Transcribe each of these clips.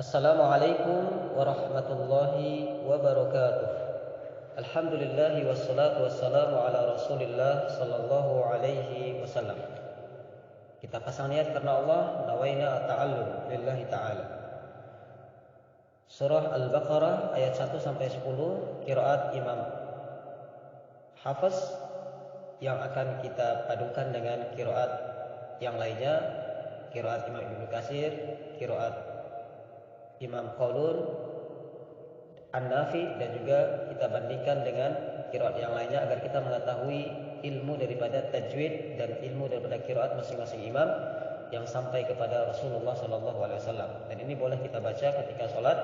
Assalamualaikum warahmatullahi wabarakatuh. Alhamdulillahi wassalatu wassalamu ala Rasulillah sallallahu alaihi wasallam. Kita pasang niat karena Allah, nawaina ta'allum lillahi ta'ala. Surah Al-Baqarah ayat 1 sampai 10, qiraat Imam Hafiz yang akan kita padukan dengan qiraat yang lainnya, qiraat Imam Ibnu Katsir, qiraat Imam Qaulun, An-Nafi, dan juga kita bandingkan dengan qiraat yang lainnya agar kita mengetahui ilmu daripada tajwid dan ilmu daripada qiraat masing-masing imam yang sampai kepada Rasulullah sallallahu alaihi wasallam. Dan ini boleh kita baca ketika salat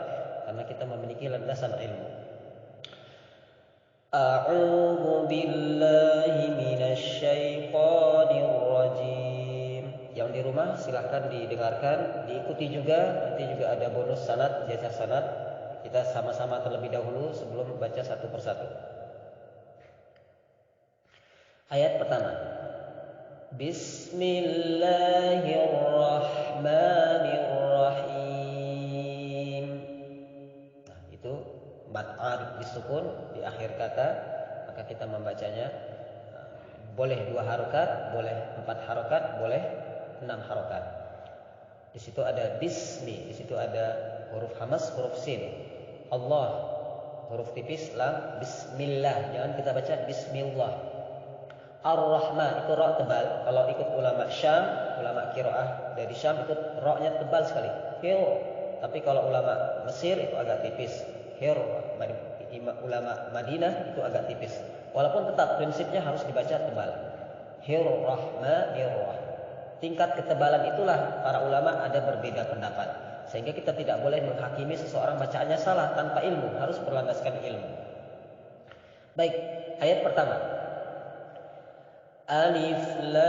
karena kita memiliki landasan ilmu. A'udzu billahi minasy syaithanir rajim. Yang di rumah silahkan didengarkan, diikuti juga. Nanti juga ada bonus sanad, jasa sanad. Kita sama-sama terlebih dahulu sebelum baca satu persatu. Ayat pertama. Bismillahirrahmanirrahim. Nah, itu mad arif disukun di akhir kata, maka kita membacanya boleh 2 harokat, boleh 4 harokat, boleh 6 harokat. Di situ ada bismi, di situ ada huruf hamas, huruf sin. Allah, huruf tipis lam, bismillah. Jangan kita baca bismillah. Ar-Rahman itu ra tebal. Kalau ikut ulama Syam, ulama qiraah dari Syam ikut ra-nya tebal sekali. Hir. Tapi kalau ulama Mesir itu agak tipis. Hir. Ulama Madinah itu agak tipis. Walaupun tetap prinsipnya harus dibaca tebal. Hir-Rahmanir-Rahim. Tingkat ketebalan itulah para ulama ada berbeda pendapat. Sehingga kita tidak boleh menghakimi seseorang bacaannya salah tanpa ilmu, harus berlandaskan ilmu. Baik, ayat pertama. Alif lam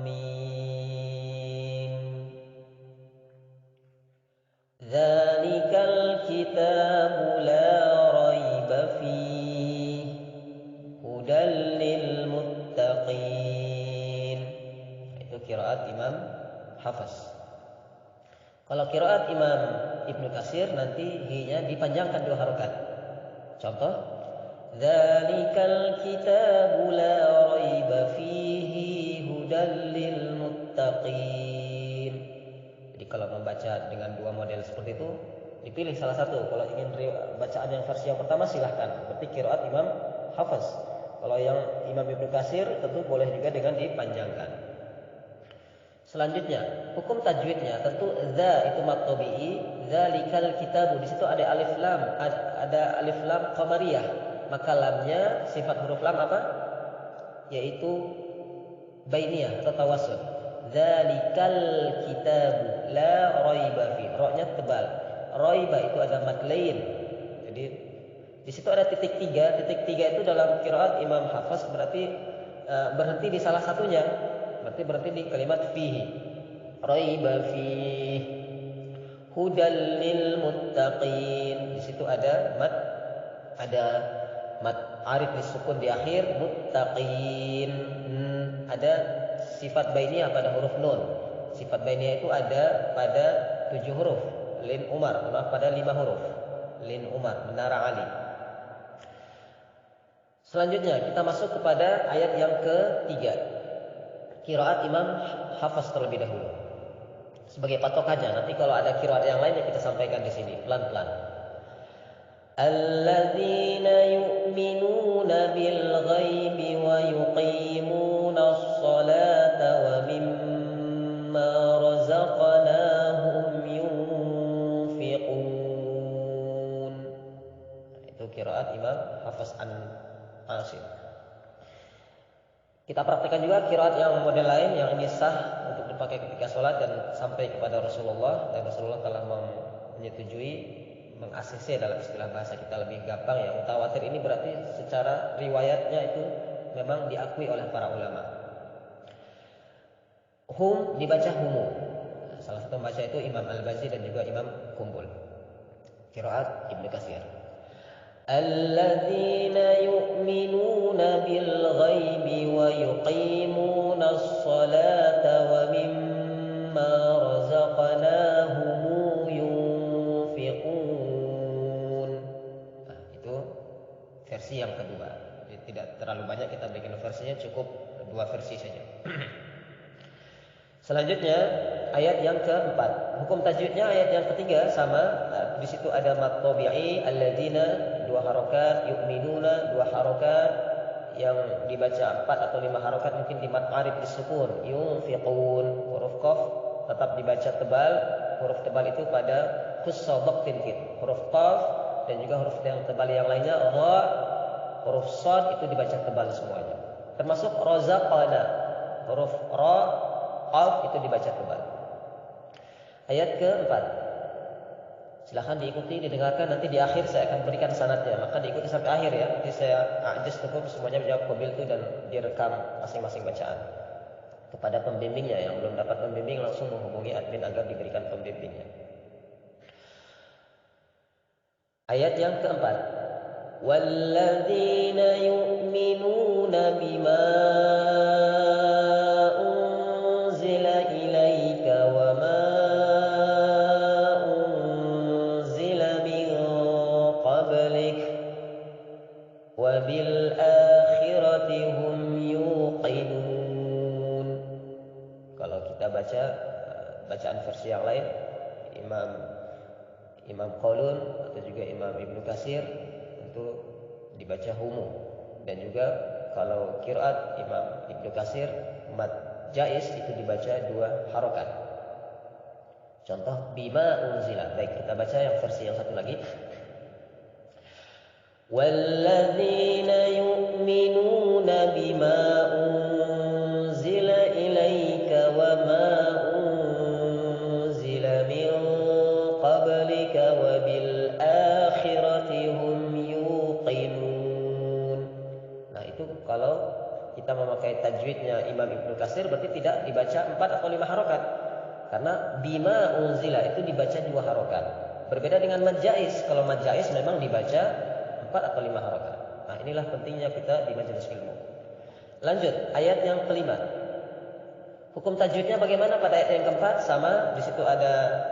mim. Dzalikal kitabu la raiba fihi hudal lil muttaqin. Itu qiraat Imam Hafiz. Kalau qiraat Imam Ibnu Katsir nanti hi-nya dipanjangkan 2 harokat. Contoh, dzalikal kitabu la raiba fihi hudal lil muttaqin. Jadi kalau membaca dengan 2 model seperti itu, dipilih salah satu. Kalau ingin bacaan yang versi yang pertama silahkan. Berarti qiraat Imam Hafiz. Kalau yang Imam Ibnu Katsir tentu boleh juga dengan dipanjangkan. Selanjutnya, hukum tajwidnya tentu za itu mad tabi'i, dzalikal kitabu. Di situ ada alif lam, ada alif lam qamariyah. Maka lamnya sifat huruf lam apa? Yaitu bainiyah atau tawassul. Dzalikal kitabu la raiba fi. Ra-nya tebal. Raiba itu ada mad lain. Jadi di situ ada titik 3. Titik 3 itu dalam qiraat Imam Hafiz berarti berhenti di salah satunya. Berarti berhenti di kalimat fihi. Raiba fihi hudal lil muttaqin. Di situ ada mad arif disukun di akhir, muttaqin. Ada sifat bainiyah pada huruf nun. Sifat bainiyah itu ada pada 7 huruf. Lin Umar, pada 5 huruf. Lin Umar, menara Ali. Selanjutnya kita masuk kepada ayat yang ketiga. Qiraat Imam Hafiz terlebih dahulu. Sebagai patokannya, nanti kalau ada qiraat yang lainnya kita sampaikan di sini pelan-pelan. Alladzina yu'minuna bil ghaibi wa yuqimunas salata wa mimma razaqnahum yunfiqun. Itu qiraat Imam Hafiz An-Asim. Kita praktikkan juga qiraat yang model lain yang ini sah untuk dipakai ketika sholat dan sampai kepada Rasulullah, dan Rasulullah telah menyetujui, meng-ACC dalam istilah bahasa kita lebih gampang ya. Mutawatir ini berarti secara riwayatnya itu memang diakui oleh para ulama. Hum dibaca humu. Salah satu membaca itu Imam Al-Bazi dan juga Imam Kumbul. Qiraat Ibnu Katsir. Alladzina yu'minuna bil ghaibi wa yuqimunas salata wa mimma banyak kita bikin versinya, cukup 2 versi saja. Selanjutnya ayat yang keempat. Hukum tajwidnya ayat yang ketiga sama. Di situ ada mad tabi'i alladzina 2 harokat, yu'minuna 2 harokat, yang dibaca 4 atau 5 harokat mungkin di mad arif disukun. Yunfiqun, huruf qaf tetap dibaca tebal. Huruf tebal itu pada khusus tintin. Huruf qaf dan juga huruf yang tebal yang lainnya ra, huruf shad itu dibaca tebal semuanya. Termasuk razaqana, huruf ra, qaf itu dibaca tebal. Ayat keempat. Silahkan diikuti, didengarkan, nanti di akhir saya akan berikan sanadnya. Maka diikuti sampai akhir ya. Nanti saya adjust cukup semuanya menjawab qabil itu dan direkam masing-masing bacaan. Kepada pembimbingnya, yang belum dapat pembimbing langsung menghubungi admin agar diberikan pembimbingnya. Ayat yang keempat. Walladzina yu'minuna bima unzila ilaika wa ma unzila min qablik wa bil akhirati hum yuqinun. Kalau kita baca bacaan versi yang lain, Imam Qalun atau juga Imam Ibnu Katsir itu dibaca humu, dan juga kalau qiraat Imam Ibnu Katsir mad jaiz itu dibaca 2 harokat. Contoh bima unzila. Baik, kita baca yang versi yang satu lagi. Walladzina yu'minuna bima unzila ilaika wa ma unzila min qablika wa bil akhirati hum yuqinun. Nah, itu kalau kita memakai tajwidnya Imam Ibnu Katsir berarti tidak dibaca 4 atau 5 harokat. Karena bima unzila itu dibaca 2 harokat. Berbeda dengan mad jaiz. Kalau mad jaiz memang dibaca 4 atau 5 harokat. Nah, inilah pentingnya kita di majelis ilmu. Lanjut, ayat yang kelima. Hukum tajwidnya bagaimana pada ayat yang keempat? Sama, di situ ada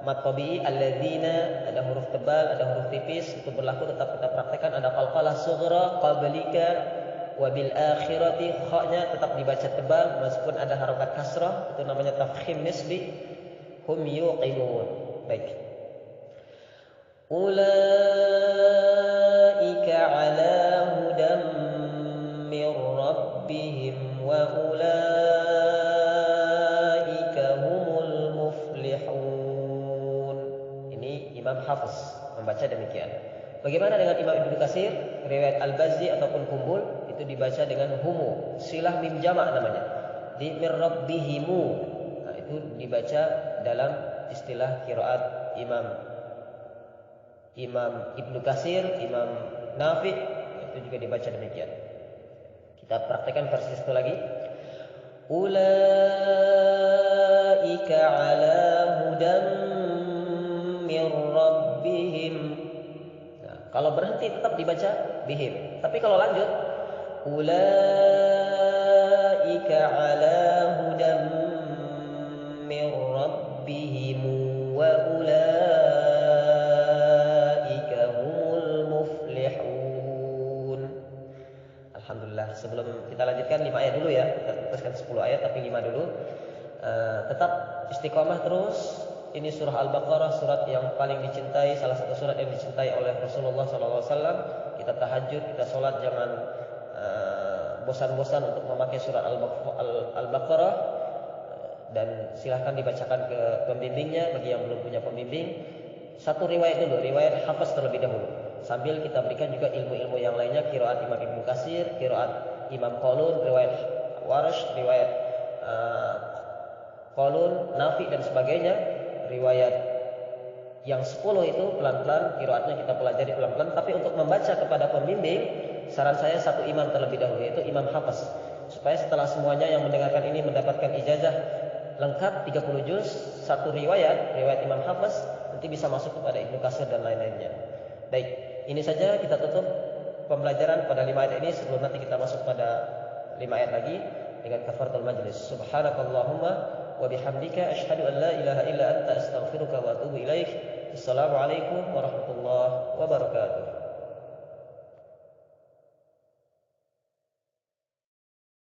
mad tabi'i alladzina, ada huruf tebal, ada huruf tipis, itu berlaku, tetap kita praktekkan. Ada qalqalah sughra qablika wa bil akhirati, kha-nya tetap dibaca tebal meskipun ada harokat kasrah, itu namanya tafkhim nisbi. Hum yuqinun. Baik. Ulaika ala hudam min rabbihim wa ulaika humul muflihun. Ini Imam Hafiz membaca demikian. Bagaimana dengan Imam Ibnu Katsir? Riwayat Al-Bazzi ataupun Kumbul itu dibaca dengan humu, silah mim jamak namanya. Di min rabbihimu. Nah, itu dibaca dalam istilah qiraat Imam Ibnu Katsir, Imam Nafi, itu juga dibaca demikian. Kita praktekkan versi satu lagi. Ulaika ala hudam min rabbihim. Nah, kalau berhenti tetap dibaca bihim. Tapi kalau lanjut, ulaika ala hudam min rabbihim wa ulaika humul muflihun. Alhamdulillah. Sebelum kita lanjutkan 5 ayat dulu ya. Kita tuliskan 10 ayat tapi 5 dulu. Tetap istiqomah terus. Ini surah Al-Baqarah, surat yang paling dicintai, salah satu surat yang dicintai oleh Rasulullah SAW. Kita tahajud, kita sholat, jangan bosan-bosan untuk memakai surat Al-Baqarah. Dan silahkan dibacakan ke pembimbingnya bagi yang belum punya pembimbing. Satu riwayat dulu, riwayat Hafiz terlebih dahulu. Sambil kita berikan juga ilmu-ilmu yang lainnya, qiraat Imam Ibnu Katsir, qiraat Imam Qalun, riwayat Warsh, riwayat Qalun, Nafi dan sebagainya. Riwayat yang 10 itu pelan-pelan qiraatnya kita pelajari pelan-pelan, tapi untuk membaca kepada pembimbing saran saya satu imam terlebih dahulu, yaitu Imam Hafiz, supaya setelah semuanya yang mendengarkan ini mendapatkan ijazah lengkap 30 juz, satu riwayat Imam Hafiz, nanti bisa masuk kepada Ibnu Katsir dan lain-lainnya. Baik, ini saja kita tutup pembelajaran pada 5 ayat ini sebelum nanti kita masuk pada 5 ayat lagi dengan kafaratul majlis. Subhanakallahumma wa bihamdika asyhadu an la ilaha illa anta astaghfiruka wa atubu ilaik. Assalamualaikum warahmatullahi wabarakatuh.